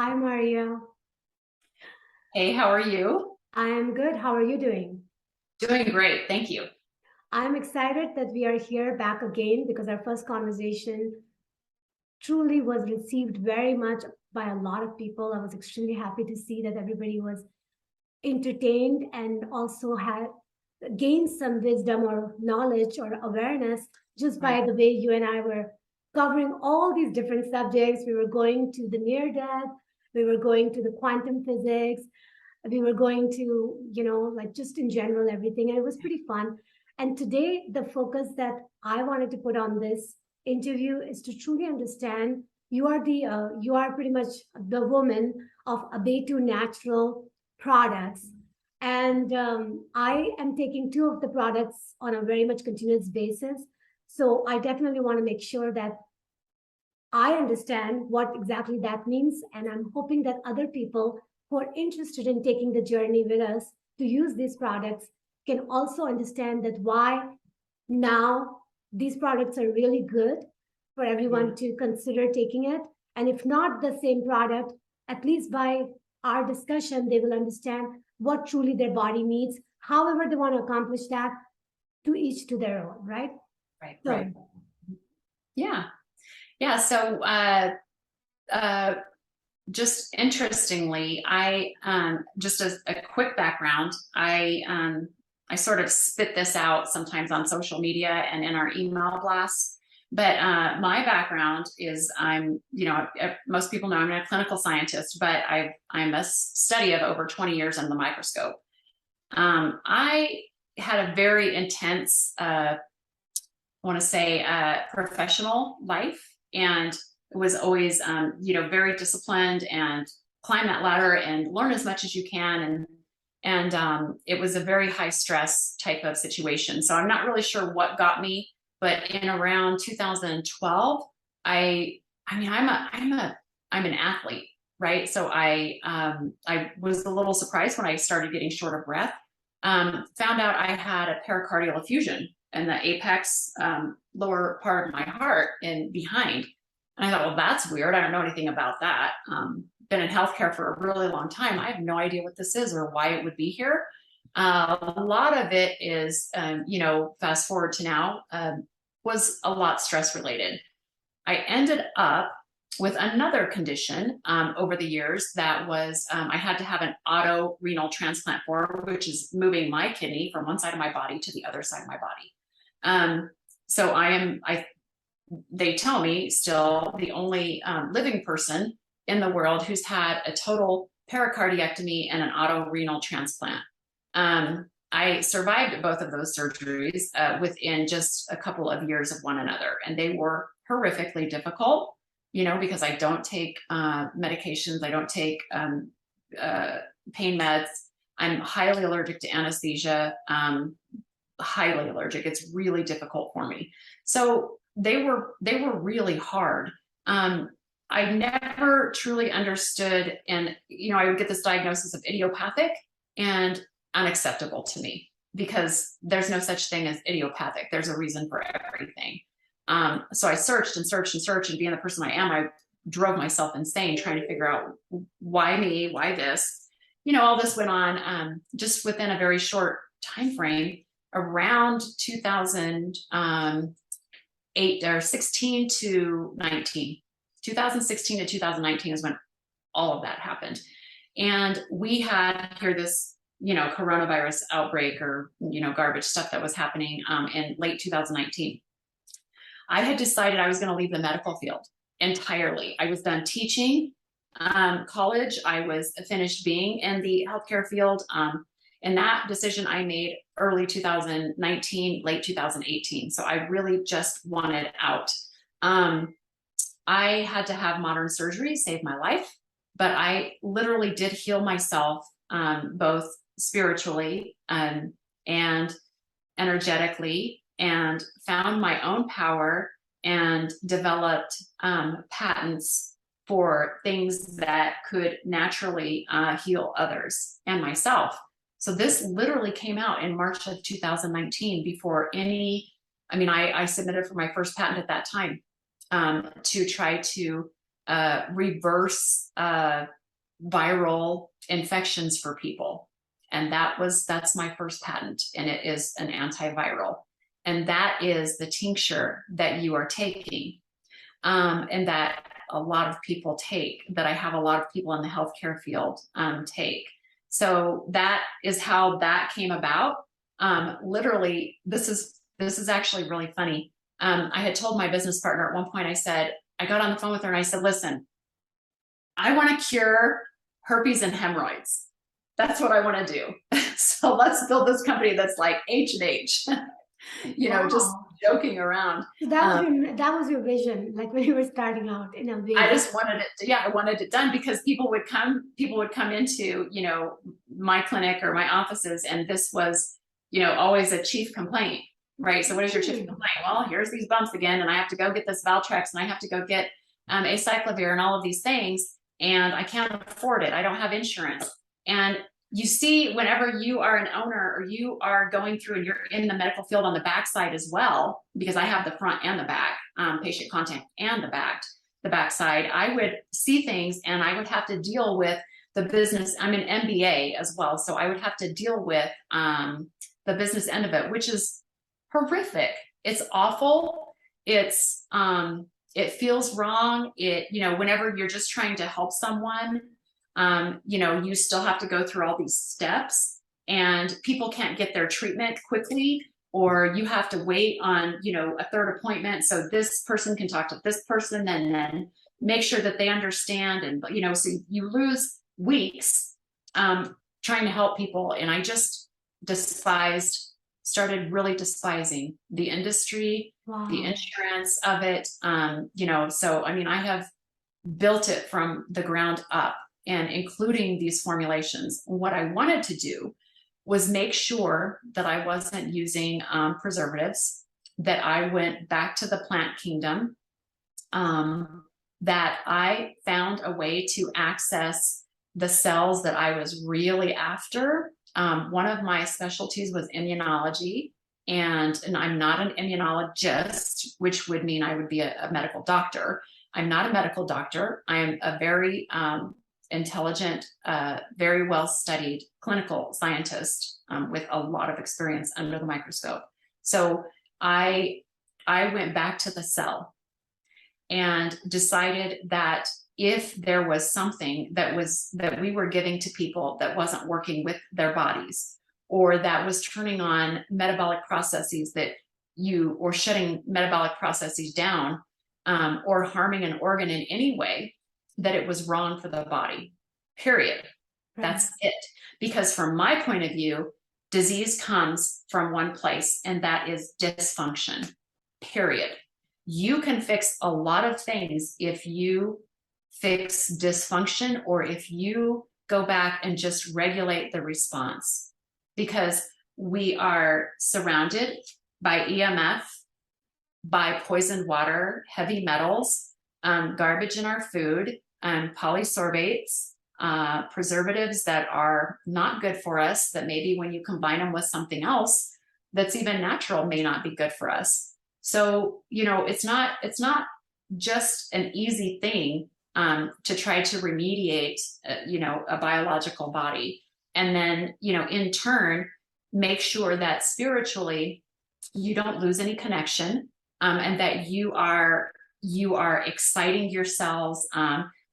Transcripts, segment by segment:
Hi, Maria. Hey, how are you? I am good. How are you doing? Doing great, thank you. I'm excited that we are here back again because our first conversation truly was received very much by a lot of people. I was extremely happy to see that everybody was entertained and also had gained some wisdom or knowledge or awareness just by Right. the way you and I were covering all these different subjects. We were going to the near death, we were going to the quantum physics, we were going to, like just in general, everything. And it was pretty fun. And today, the focus that I wanted to put on this interview is to truly understand you are pretty much the woman of Abeytu natural products. And I am taking two of the products on a very much continuous basis. So I definitely want to make sure that I understand what exactly that means, and I'm hoping that other people who are interested in taking the journey with us to use these products can also understand that why now these products are really good for Yeah. everyone to consider taking it. And if not the same product, at least by our discussion, they will understand what truly their body needs, however they want to accomplish that, to each to their own, right? Right, So right. Yeah. Yeah. Uh, just interestingly, I just as a quick background, I sort of spit this out sometimes on social media and in our email blasts. But my background is most people know I'm a clinical scientist, but I'm a study of over 20 years under the microscope. I had a very intense, I want to say, professional life, and was always, very disciplined and climb that ladder and learn as much as you can. And it was a very high stress type of situation. So I'm not really sure what got me, but in around 2012, I mean, I'm an athlete, right? So I was a little surprised when I started getting short of breath. Found out I had a pericardial effusion in the apex lower part of my heart and behind. And I thought, well, that's weird. I don't know anything about that. Been in healthcare for a really long time. I have no idea what this is or why it would be here. A lot of it is, fast forward to now, was a lot stress related. I ended up with another condition over the years that was I had to have an auto renal transplant for, which is moving my kidney from one side of my body to the other side of my body. So they tell me still the only living person in the world who's had a total pericardiectomy and an auto renal transplant. I survived both of those surgeries within just a couple of years of one another, and they were horrifically difficult, because I don't take medications, I don't take uh, pain meds. I'm highly allergic to anesthesia, highly allergic. It's really difficult for me. So they were really hard. I never truly understood, and I would get this diagnosis of idiopathic, and unacceptable to me because there's no such thing as idiopathic. There's a reason for everything. So I searched and searched and searched, and being the person I am, I drove myself insane trying to figure out why me, why this. All this went on just within a very short time frame, around 2008 or 16 to 19. 2016 to 2019 is when all of that happened. And we had here this, coronavirus outbreak or, garbage stuff that was happening in late 2019. I had decided I was going to leave the medical field entirely. I was done teaching college. I was finished being in the healthcare field. And that decision I made early 2019, late 2018. So I really just wanted out. I had to have modern surgery save my life, but I literally did heal myself, both spiritually and energetically, and found my own power and developed patents for things that could naturally heal others and myself. So this literally came out in March of 2019 before I submitted for my first patent at that time to try to reverse viral infections for people. And that's my first patent, and it is an antiviral. And that is the tincture that you are taking, and that a lot of people take, that I have a lot of people in the healthcare field take. So that is how that came about. Literally, this is actually really funny. I had told my business partner at one point, I got on the phone with her and I said, listen, I want to cure herpes and hemorrhoids. That's what I want to do. So let's build this company that's like H&H, just joking around. So that was your vision, like when you were starting out in Abeytu. I just wanted I wanted it done because people would come into, my clinic or my offices, and this was, always a chief complaint, right? So what is your chief complaint? Well, here's these bumps again, and I have to go get this Valtrex, and I have to go get acyclovir and all of these things, and I can't afford it. I don't have insurance. And you see, whenever you are an owner or you are going through and you're in the medical field on the backside as well, because I have the front and the back, patient contact and the backside, I would see things and I would have to deal with the business. I'm an MBA as well. So I would have to deal with the business end of it, which is horrific. It's awful. It feels wrong. Whenever you're just trying to help someone, you still have to go through all these steps, and people can't get their treatment quickly, or you have to wait on, a third appointment. So this person can talk to this person and then make sure that they understand. And, so you lose weeks, trying to help people. And I just started really despising the industry, the insurance of it. So, I have built it from the ground up, and including these formulations. What I wanted to do was make sure that I wasn't using preservatives, that I went back to the plant kingdom, that I found a way to access the cells that I was really after. One of my specialties was immunology, and I'm not an immunologist, which would mean I would be a medical doctor. I'm not a medical doctor. I'm a very intelligent, very well-studied clinical scientist with a lot of experience under the microscope. So I went back to the cell and decided that if there was something that we were giving to people that wasn't working with their bodies, or that was turning on metabolic processes or shutting metabolic processes down, or harming an organ in any way, that it was wrong for the body, period. Right. That's it. Because from my point of view, disease comes from one place, and that is dysfunction, period. You can fix a lot of things if you fix dysfunction, or if you go back and just regulate the response, because we are surrounded by EMF, by poisoned water, heavy metals, garbage in our food, polysorbates, preservatives that are not good for us, that maybe when you combine them with something else that's even natural may not be good for us. So, it's not just an easy thing to try to remediate, a biological body. And then, in turn, make sure that spiritually you don't lose any connection, and that you are exciting yourselves,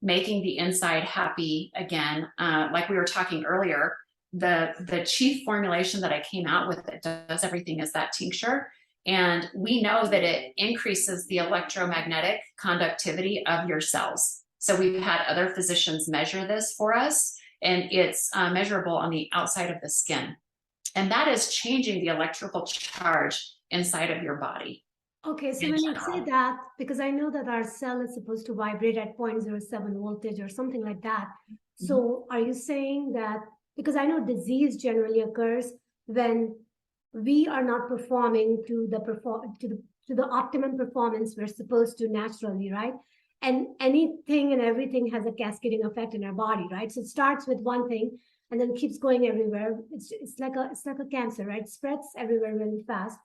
making the inside happy again. Like we were talking earlier, the chief formulation that I came out with that does everything is that tincture. And we know that it increases the electromagnetic conductivity of your cells. So we've had other physicians measure this for us, and it's measurable on the outside of the skin. And that is changing the electrical charge inside of your body. Okay, so when you say that, because I know that our cell is supposed to vibrate at 0.07 voltage or something like that. Mm-hmm. So are you saying that, because I know disease generally occurs when we are not performing to the optimum performance we're supposed to naturally, right? And anything and everything has a cascading effect in our body, right? So it starts with one thing and then keeps going everywhere. It's like a cancer, right? It spreads everywhere really fast.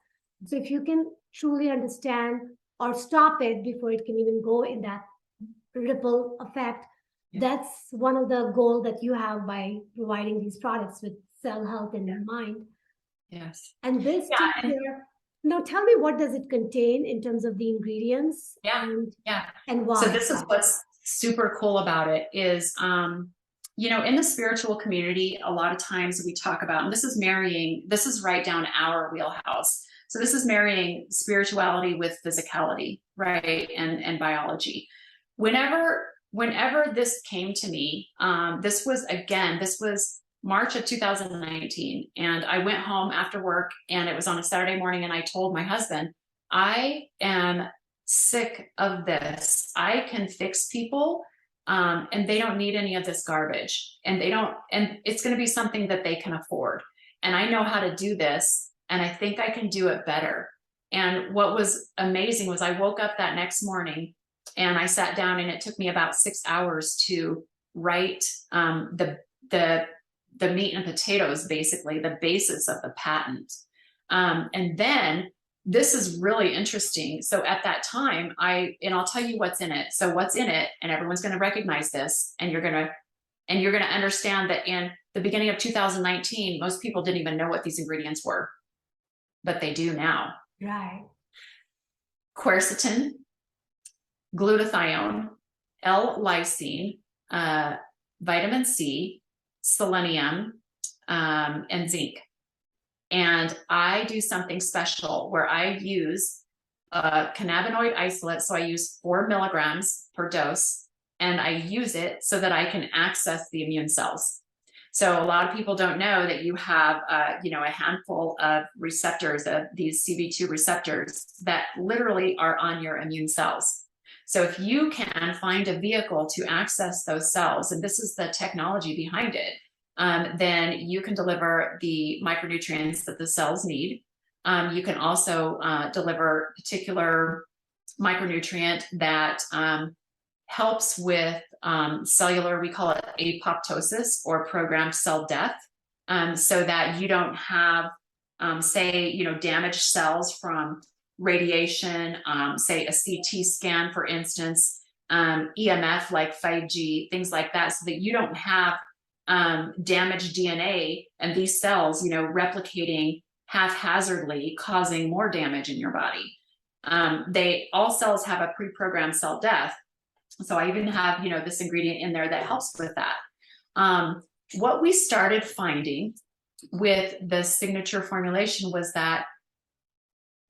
So if you can truly understand or stop it before it can even go in that ripple effect. Yeah. That's one of the goals that you have by providing these products with cell health in mind. Yes. And this Yeah. tincture, now tell me, what does it contain in terms of the ingredients? Yeah. And, Yeah. and why? So this is what's super cool about it is, you know, in the spiritual community, a lot of times we talk about, and this is right down our wheelhouse. So this is marrying spirituality with physicality, right? And biology. Whenever this came to me, this was March of 2019. And I went home after work, and it was on a Saturday morning. And I told my husband, I am sick of this. I can fix people, and they don't need any of this garbage, and it's going to be something that they can afford. And I know how to do this, and I think I can do it better. And what was amazing was I woke up that next morning and I sat down, and it took me about 6 hours to write the meat and potatoes, basically the basis of the patent. And then this is really interesting. So at that time, I'll tell you what's in it. So what's in it, and everyone's going to recognize this, and you're going to understand that in the beginning of 2019, most people didn't even know what these ingredients were, but they do now. Right. Quercetin, glutathione, L-lysine, vitamin C, selenium, and zinc. And I do something special where I use cannabinoid isolate. So I use 4 milligrams per dose, and I use it so that I can access the immune cells. So a lot of people don't know that you have, a handful of receptors, of these CB2 receptors that literally are on your immune cells. So if you can find a vehicle to access those cells, and this is the technology behind it, then you can deliver the micronutrients that the cells need. You can also deliver particular micronutrient that helps with cellular, we call it apoptosis, or programmed cell death, so that you don't have, damaged cells from radiation, say a CT scan, for instance, EMF like 5G, things like that, so that you don't have damaged DNA and these cells, replicating haphazardly, causing more damage in your body. All cells have a pre-programmed cell death. So I even have, this ingredient in there that helps with that. What we started finding with the signature formulation was that,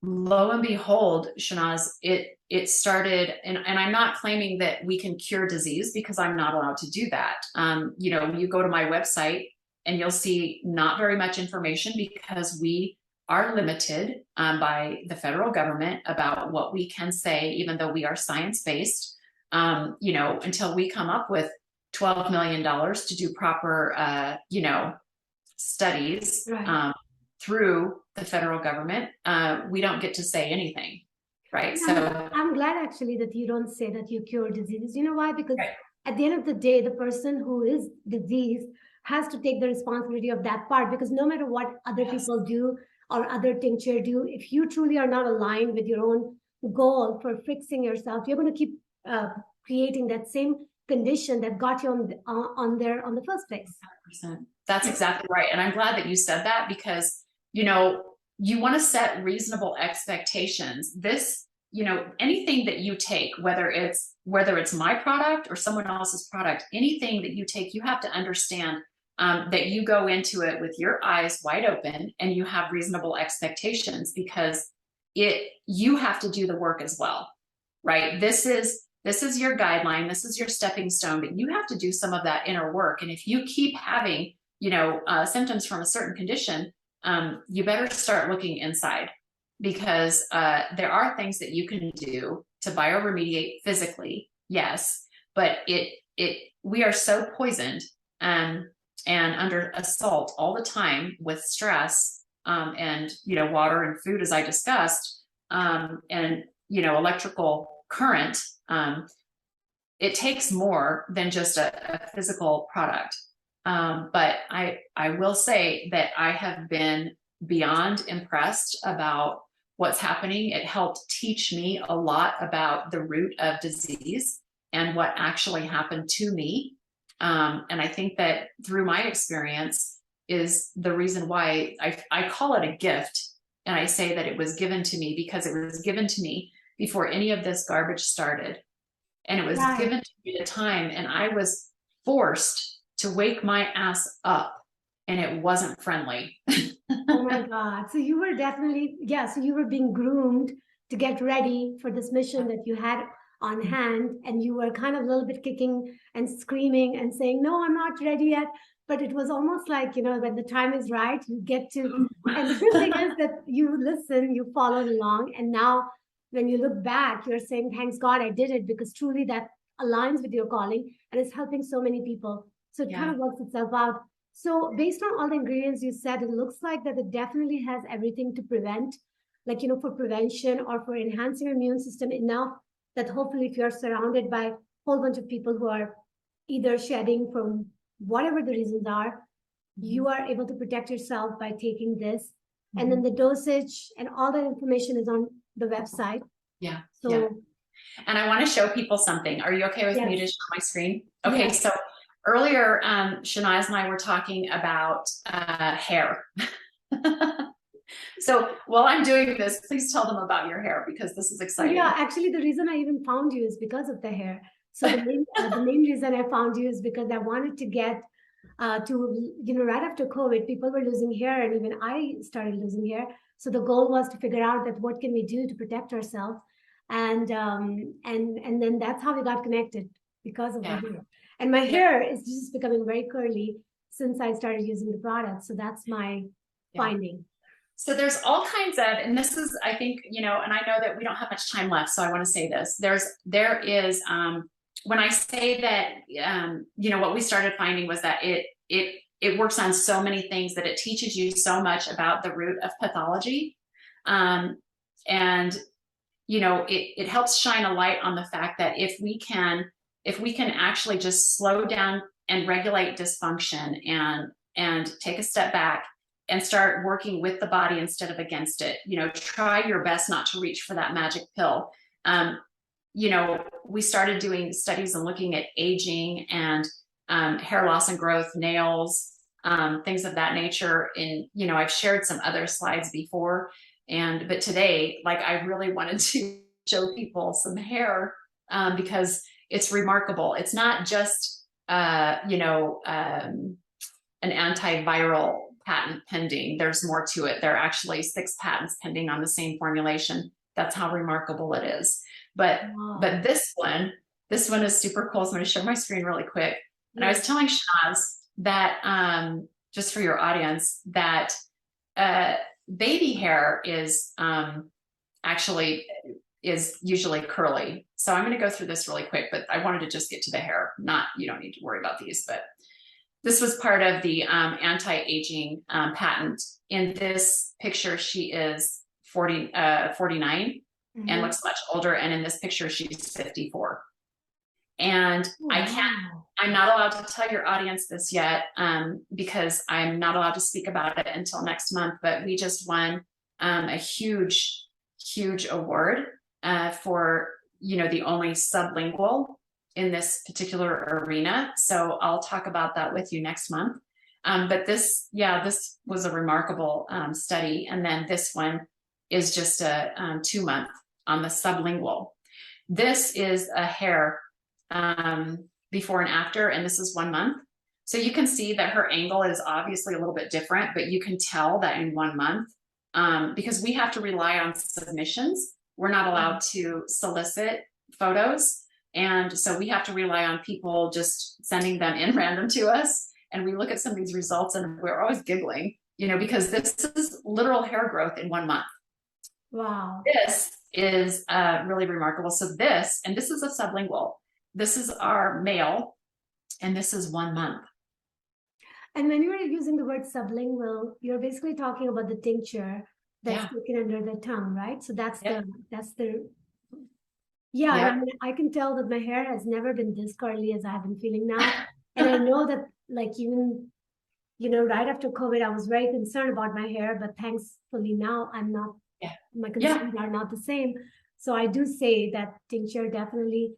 lo and behold, Shehnaz, it started, and I'm not claiming that we can cure disease, because I'm not allowed to do that. You go to my website and you'll see not very much information, because we are limited by the federal government about what we can say, even though we are science-based, until we come up with $12 million to do proper, studies. Right. Through the federal government, we don't get to say anything, right? So I'm glad actually that you don't say that you cure diseases. You know why? Because at the end of the day, the person who is diseased has to take the responsibility of that part, because no matter what other people do or other tincture do, if you truly are not aligned with your own goal for fixing yourself, you're going to keep creating that same condition that got you on there on the first place. 100%. That's exactly right. And I'm glad that you said that, because you want to set reasonable expectations. This, anything that you take, whether it's my product or someone else's product, anything that you take, you have to understand that you go into it with your eyes wide open and you have reasonable expectations, because you have to do the work as well, right? This is your guideline. This is your stepping stone, but you have to do some of that inner work. And if you keep having, symptoms from a certain condition, you better start looking inside, because there are things that you can do to bioremediate physically, yes, but we are so poisoned and under assault all the time with stress, and water and food, as I discussed, and electrical current. It takes more than just a physical product. But I will say that I have been beyond impressed about what's happening. It helped teach me a lot about the root of disease. and what actually happened to me. And I think that through my experience is the reason why I call it a gift. And I say that it was given to me because it was given to me before any of this garbage started. And it was given to me at a time, and I was forced to wake my ass up, and it wasn't friendly. Oh my God. So you were definitely, so you were being groomed to get ready for this mission that you had on hand, and you were kind of a little bit kicking and screaming and saying, no, I'm not ready yet. But it was almost like, when the time is right, you get to, and the good thing is that you listen, you followed along. And now when you look back, you're saying, thanks God I did it, because truly that aligns with your calling and is helping so many people. So it kind of works itself out. So based on all the ingredients you said, it looks like that it definitely has everything to prevent, like, for prevention or for enhancing your immune system enough that hopefully if you're surrounded by a whole bunch of people who are either shedding from whatever the reasons are, you are able to protect yourself by taking this. And then the dosage and all that information is on the website. And I want to show people something. Are you okay with me to show my screen? Okay, so earlier, Shehnaz and I were talking about hair. So while I'm doing this, please tell them about your hair, because this is exciting. Yeah, actually, the reason I even found you is because of the hair. So the main reason I found you is because I wanted to get right after COVID, people were losing hair, and even I started losing hair. So the goal was to figure out that what can we do to protect ourselves, and then that's how we got connected, because of the hair. And my hair is just becoming very curly since I started using the product. So that's my finding. So there's all kinds of, and this is, I think, and I know that we don't have much time left, so I want to say this. There is, when I say that, what we started finding was that it works on so many things, that it teaches you so much about the root of pathology. And, it helps shine a light on the fact that if we can actually just slow down and regulate dysfunction and take a step back and start working with the body instead of against it, try your best not to reach for that magic pill. We started doing studies and looking at aging and hair loss and growth, nails, things of that nature. And, I've shared some other slides before, but today, I really wanted to show people some hair because it's remarkable. It's not just, an antiviral patent pending. There's more to it. There are actually 6 patents pending on the same formulation. That's how remarkable it is. But this one is super cool. So I'm going to share my screen really quick. And I was telling Shehnaz that, just for your audience, that baby hair is actually is usually curly. So I'm going to go through this really quick, but I wanted to just get to the hair. You don't need to worry about these, but this was part of the anti-aging patent. In this picture, she is 49 and looks much older. And in this picture, she's 54. And I'm not allowed to tell your audience this yet because I'm not allowed to speak about it until next month, but we just won a huge award for, the only sublingual in this particular arena. So I'll talk about that with you next month. But this was a remarkable study. And then this one is just a 2-month on the sublingual. This is a hair before and after, and this is 1 month. So you can see that her angle is obviously a little bit different, but you can tell that in 1 month because we have to rely on submissions. We're not allowed to solicit photos. And so we have to rely on people just sending them in random to us. And we look at some of these results and we're always giggling, because this is literal hair growth in 1 month. Wow. This is really remarkable. So this is a sublingual. This is our male, and this is 1 month. And when you are using the word sublingual, you're basically talking about the tincture that's taken under the tongue, right? So that's I mean, I can tell that my hair has never been this curly as I have been feeling now. And I know that even, right after COVID, I was very concerned about my hair, but thankfully now I'm not, my concerns are not the same. So I do say that tincture definitely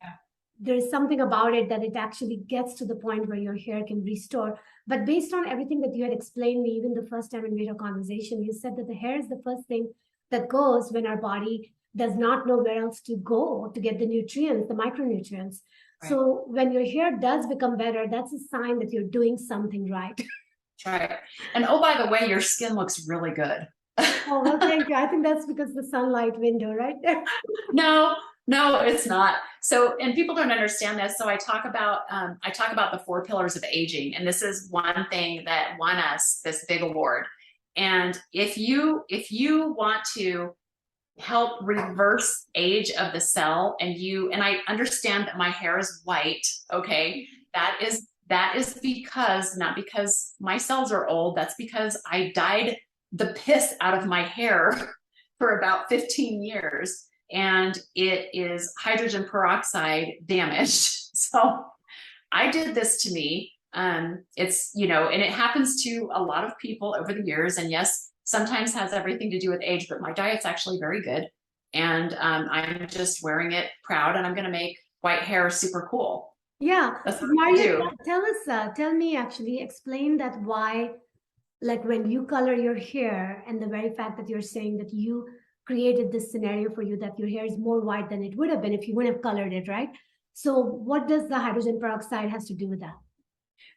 there's something about it that it actually gets to the point where your hair can restore. But based on everything that you had explained me, even the first time when we had a conversation, you said that the hair is the first thing that goes when our body does not know where else to go to get the nutrients, the micronutrients. Right. So when your hair does become better, that's a sign that you're doing something right. Right. And oh, by the way, your skin looks really good. Oh, well, thank you. I think that's because the sunlight window right there. No, no, it's not. So, and people don't understand this. So I talk about the 4 pillars of aging, and this is one thing that won us this big award. And if you want to help reverse age of the cell, and I understand that my hair is white, okay, that is because, not because my cells are old, that's because I dyed the piss out of my hair for about 15 years, and it is hydrogen peroxide damaged. So I did this to me. It's, and it happens to a lot of people over the years. And yes, sometimes has everything to do with age, but my diet's actually very good. And I'm just wearing it proud, and I'm going to make white hair super cool. Yeah. That's what I Maria, do. tell me actually, explain that why, like when you color your hair and the very fact that you're saying that you created this scenario for you that your hair is more white than it would have been if you wouldn't have colored it, right? So what does the hydrogen peroxide has to do with that?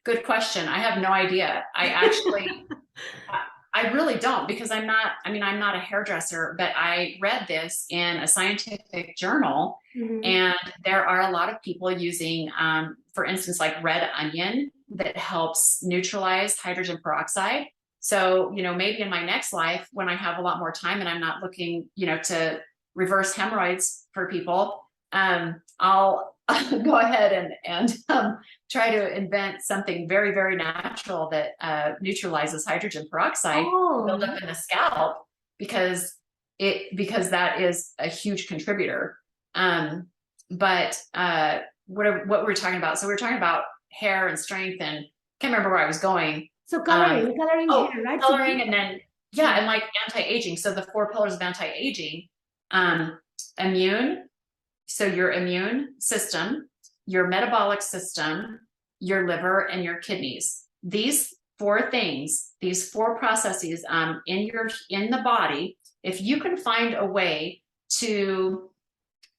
Good question. I have no idea. I actually, I really don't, because I'm not a hairdresser, but I read this in a scientific journal, and there are a lot of people using, for instance, like red onion that helps neutralize hydrogen peroxide. So, maybe in my next life, when I have a lot more time and I'm not looking, to reverse hemorrhoids for people, I'll go ahead and try to invent something very, very natural that neutralizes hydrogen peroxide build up in the scalp, because that is a huge contributor. But what we're talking about. So we're talking about hair and strength, and can't remember where I was going. So coloring hair, right? Coloring, and then and like anti-aging. So the 4 pillars of anti-aging, immune. So your immune system, your metabolic system, your liver, and your kidneys. These 4 things, these 4 processes in the body, if you can find a way to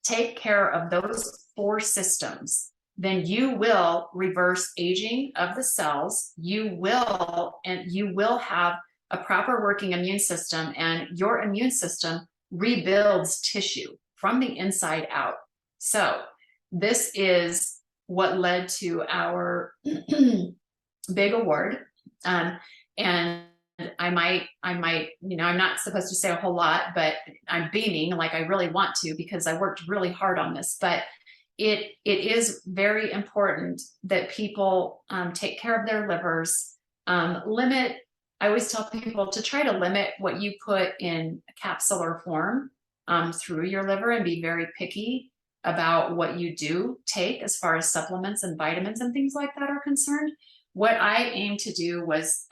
take care of those 4 systems, then you will reverse aging of the cells. You will have a proper working immune system, and your immune system rebuilds tissue from the inside out. So this is what led to our big award. And I might, I'm not supposed to say a whole lot, but I'm beaming like I really want to, because I worked really hard on this. But it is very important that people take care of their livers, limit. I always tell people to try to limit what you put in capsular form through your liver, and be very picky about what you do take as far as supplements and vitamins and things like that are concerned. What I aim to do was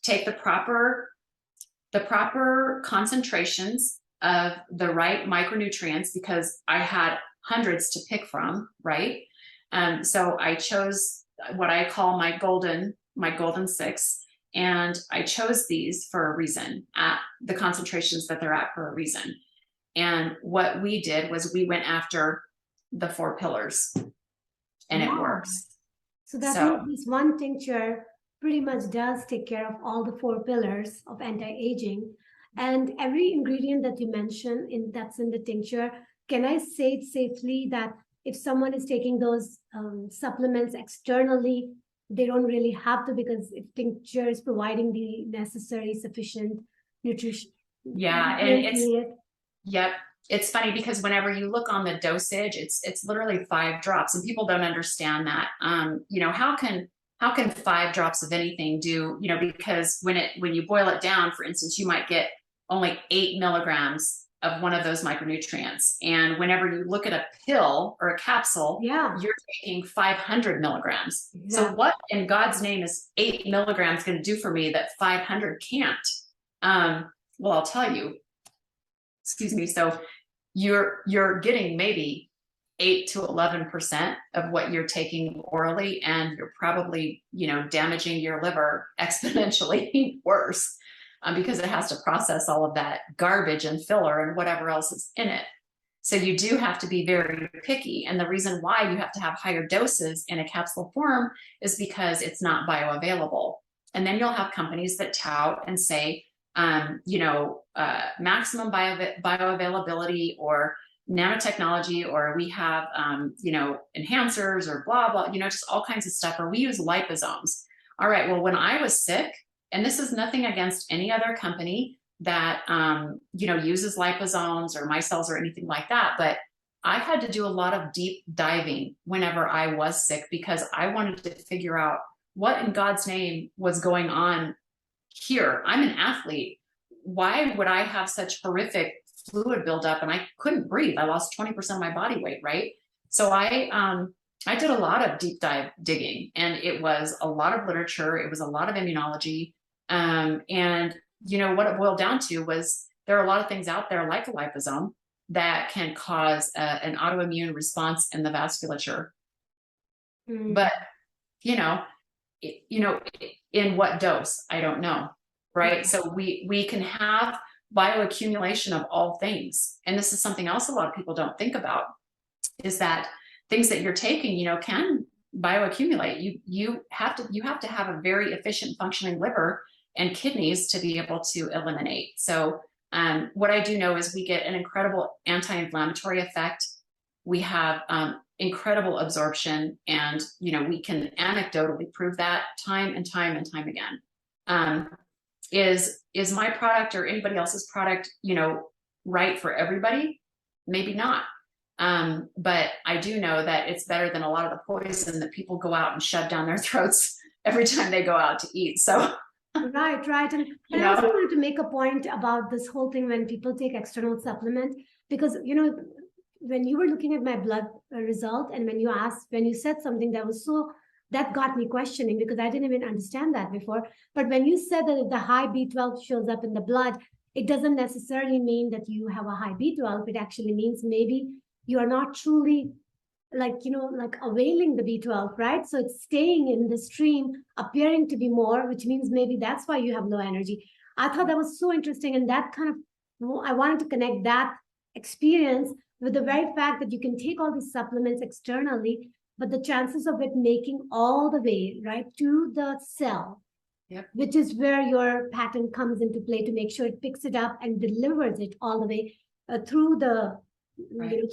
take the proper concentrations of the right micronutrients, because I had hundreds to pick from, right? So I chose what I call my golden 6, and I chose these for a reason, at the concentrations that they're at for a reason. And what we did was we went after the 4 pillars, and it works. So that means this one tincture pretty much does take care of all the 4 pillars of anti-aging. And every ingredient that you mentioned that's in the tincture, can I say it safely that if someone is taking those supplements externally, they don't really have to, because if tincture is providing the necessary sufficient nutrition? Yeah, and yep. It's funny, because whenever you look on the dosage, it's literally 5 drops, and people don't understand that. How can 5 drops of anything do, because when you boil it down, for instance, you might get only 8 milligrams of one of those micronutrients. And whenever you look at a pill or a capsule, you're taking 500 milligrams. Yeah. So what in God's name is 8 milligrams going to do for me that 500 can't? Well, I'll tell you. Excuse me. So you're getting maybe 8 to 11% of what you're taking orally, and you're probably, damaging your liver exponentially worse, because it has to process all of that garbage and filler and whatever else is in it. So you do have to be very picky. And the reason why you have to have higher doses in a capsule form is because it's not bioavailable. And then you'll have companies that tout and say, maximum bioavailability, or nanotechnology, or we have, enhancers, or blah, blah, just all kinds of stuff, or we use liposomes. All right, well, when I was sick, and this is nothing against any other company that, uses liposomes or micelles or anything like that, but I had to do a lot of deep diving whenever I was sick, because I wanted to figure out what in God's name was going on here. I'm an athlete. Why would I have such horrific fluid buildup? And I couldn't breathe. I lost 20% of my body weight, right? So I did a lot of deep dive digging, and it was a lot of literature. It was a lot of immunology. And what it boiled down to was there are a lot of things out there like a liposome that can cause an autoimmune response in the vasculature. But, in what dose? I don't know. Right. So we can have bioaccumulation of all things. And this is something else a lot of people don't think about, is that things that you're taking, can bioaccumulate. You have to have a very efficient functioning liver and kidneys to be able to eliminate. So what I do know is we get an incredible anti-inflammatory effect. We have incredible absorption, and we can anecdotally prove that time and time and time again. Is my product or anybody else's product, right for everybody? Maybe not. But I do know that it's better than a lot of the poison that people go out and shove down their throats every time they go out to eat. So. Right. And I also wanted to make a point about this whole thing when people take external supplement, because, when you were looking at my blood result, and when you said something that got me questioning, because I didn't even understand that before. But when you said that if the high B12 shows up in the blood, it doesn't necessarily mean that you have a high B12. It actually means maybe you are not truly availing the B12, right? So it's staying in the stream, appearing to be more, which means maybe that's why you have low energy. I thought that was so interesting. And that I wanted to connect that experience with the very fact that you can take all these supplements externally, but the chances of it making all the way right to the cell, which is where your patent comes into play, to make sure it picks it up and delivers it all the way through the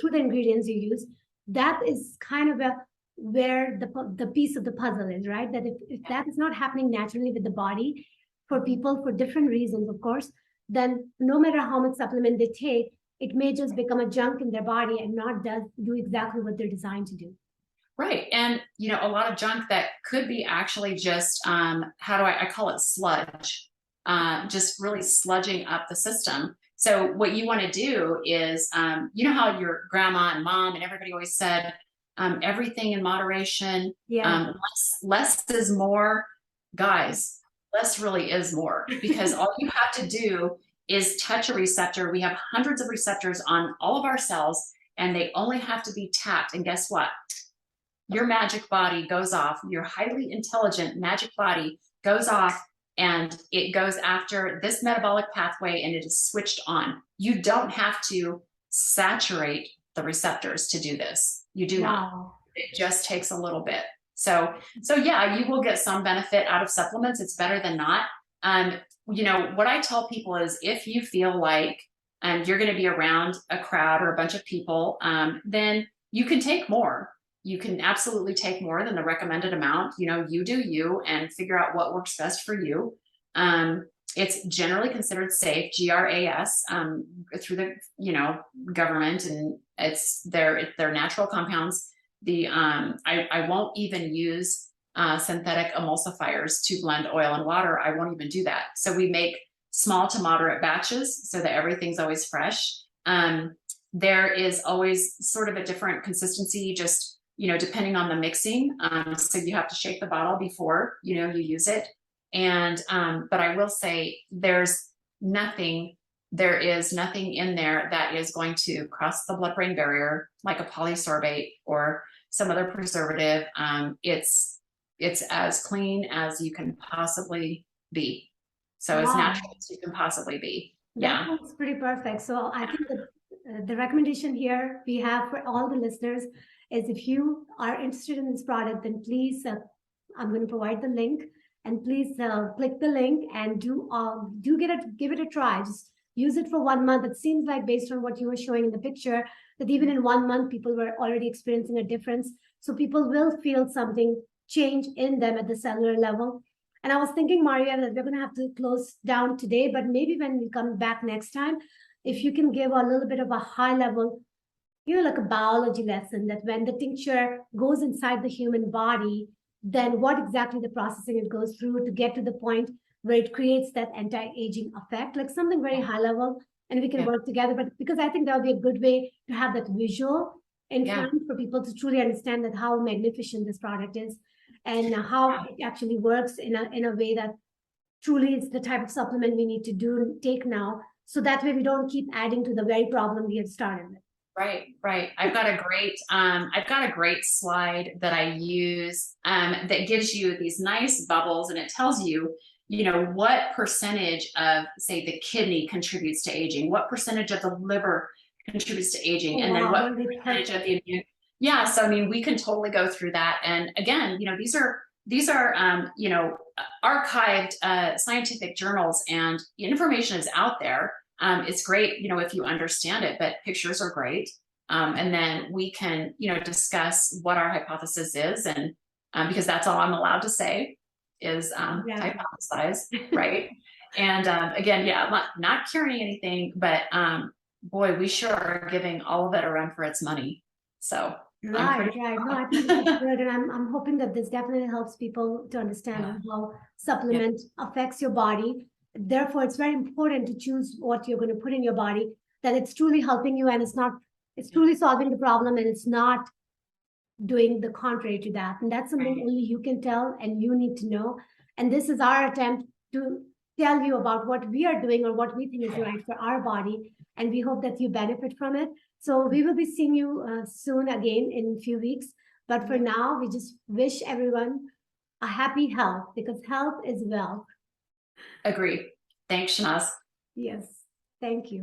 through the ingredients you use. That is kind of where the piece of the puzzle is, right? That if that is not happening naturally with the body, for people for different reasons, of course, then no matter how much supplement they take, it may just become a junk in their body and not do exactly what they're designed to do. Right. And, a lot of junk that could be actually just, I call it sludge, just really sludging up the system. So what you want to do is, how your grandma and mom and everybody always said, everything in moderation, less is more. Guys, less really is more, because all you have to do is touch a receptor. We have hundreds of receptors on all of our cells, and they only have to be tapped. And guess what? Your magic body goes off. Your highly intelligent magic body goes off, and it goes after this metabolic pathway, and it is switched on. You don't have to saturate the receptors to do this. You do not. It just takes a little bit. So yeah, you will get some benefit out of supplements. It's better than not. What I tell people is, if you feel like you're going to be around a crowd or a bunch of people, then you can take more. You can absolutely take more than the recommended amount. You do you, and figure out what works best for you. It's generally considered safe, GRAS, through the government, and they're natural compounds. I won't even use synthetic emulsifiers to blend oil and water. I won't even do that. So we make small to moderate batches so that everything's always fresh. There is always sort of a different consistency, just depending on the mixing. So you have to shake the bottle before you use it. And but I will say there is nothing in there that is going to cross the blood-brain barrier like a polysorbate or some other preservative. It's as clean as you can possibly be. So as Wow. natural as you can possibly be. That Yeah. sounds pretty perfect. So I think that the recommendation here we have for all the listeners is if you are interested in this product, then please, I'm going to provide the link, and please click the link and give it a try. Just use it for 1 month. It seems like based on what you were showing in the picture, that even in 1 month, people were already experiencing a difference. So people will feel something change in them at the cellular level. And I was thinking, Maria, that we're going to have to close down today, but maybe when we come back next time, if you can give a little bit of a high level, like a biology lesson, that when the tincture goes inside the human body, then what exactly the processing it goes through to get to the point where it creates that anti-aging effect, like something very high level, and we can work together. But because I think that would be a good way to have that visual in front for people to truly understand that how magnificent this product is and how it actually works in a way that truly is the type of supplement we need to take now. So that way we don't keep adding to the very problem we had started with. Right. I've got a great slide that I use that gives you these nice bubbles, and it tells you, what percentage of, say, the kidney contributes to aging, what percentage of the liver contributes to aging, and then what percentage of the immune. Yeah, so I mean, we can totally go through that. And again, these are archived scientific journals, and information is out there. It's great, if you understand it, but pictures are great. And then we can, discuss what our hypothesis is, and because that's all I'm allowed to say is hypothesize, right? And again, not curing anything, but boy, we sure are giving all of it a run for its money. So right. No, I think this is good, and I'm hoping that this definitely helps people to understand how supplement affects your body. Therefore, it's very important to choose what you're going to put in your body, that it's truly helping you, and it's truly solving the problem, and it's not doing the contrary to that. And that's something only you can tell, and you need to know. And this is our attempt to tell you about what we are doing or what we think is right for our body, and we hope that you benefit from it. So we will be seeing you soon again in a few weeks. But for now, we just wish everyone a happy health, because health is wealth. Agree. Thanks, Shehnaz. Yes. Thank you.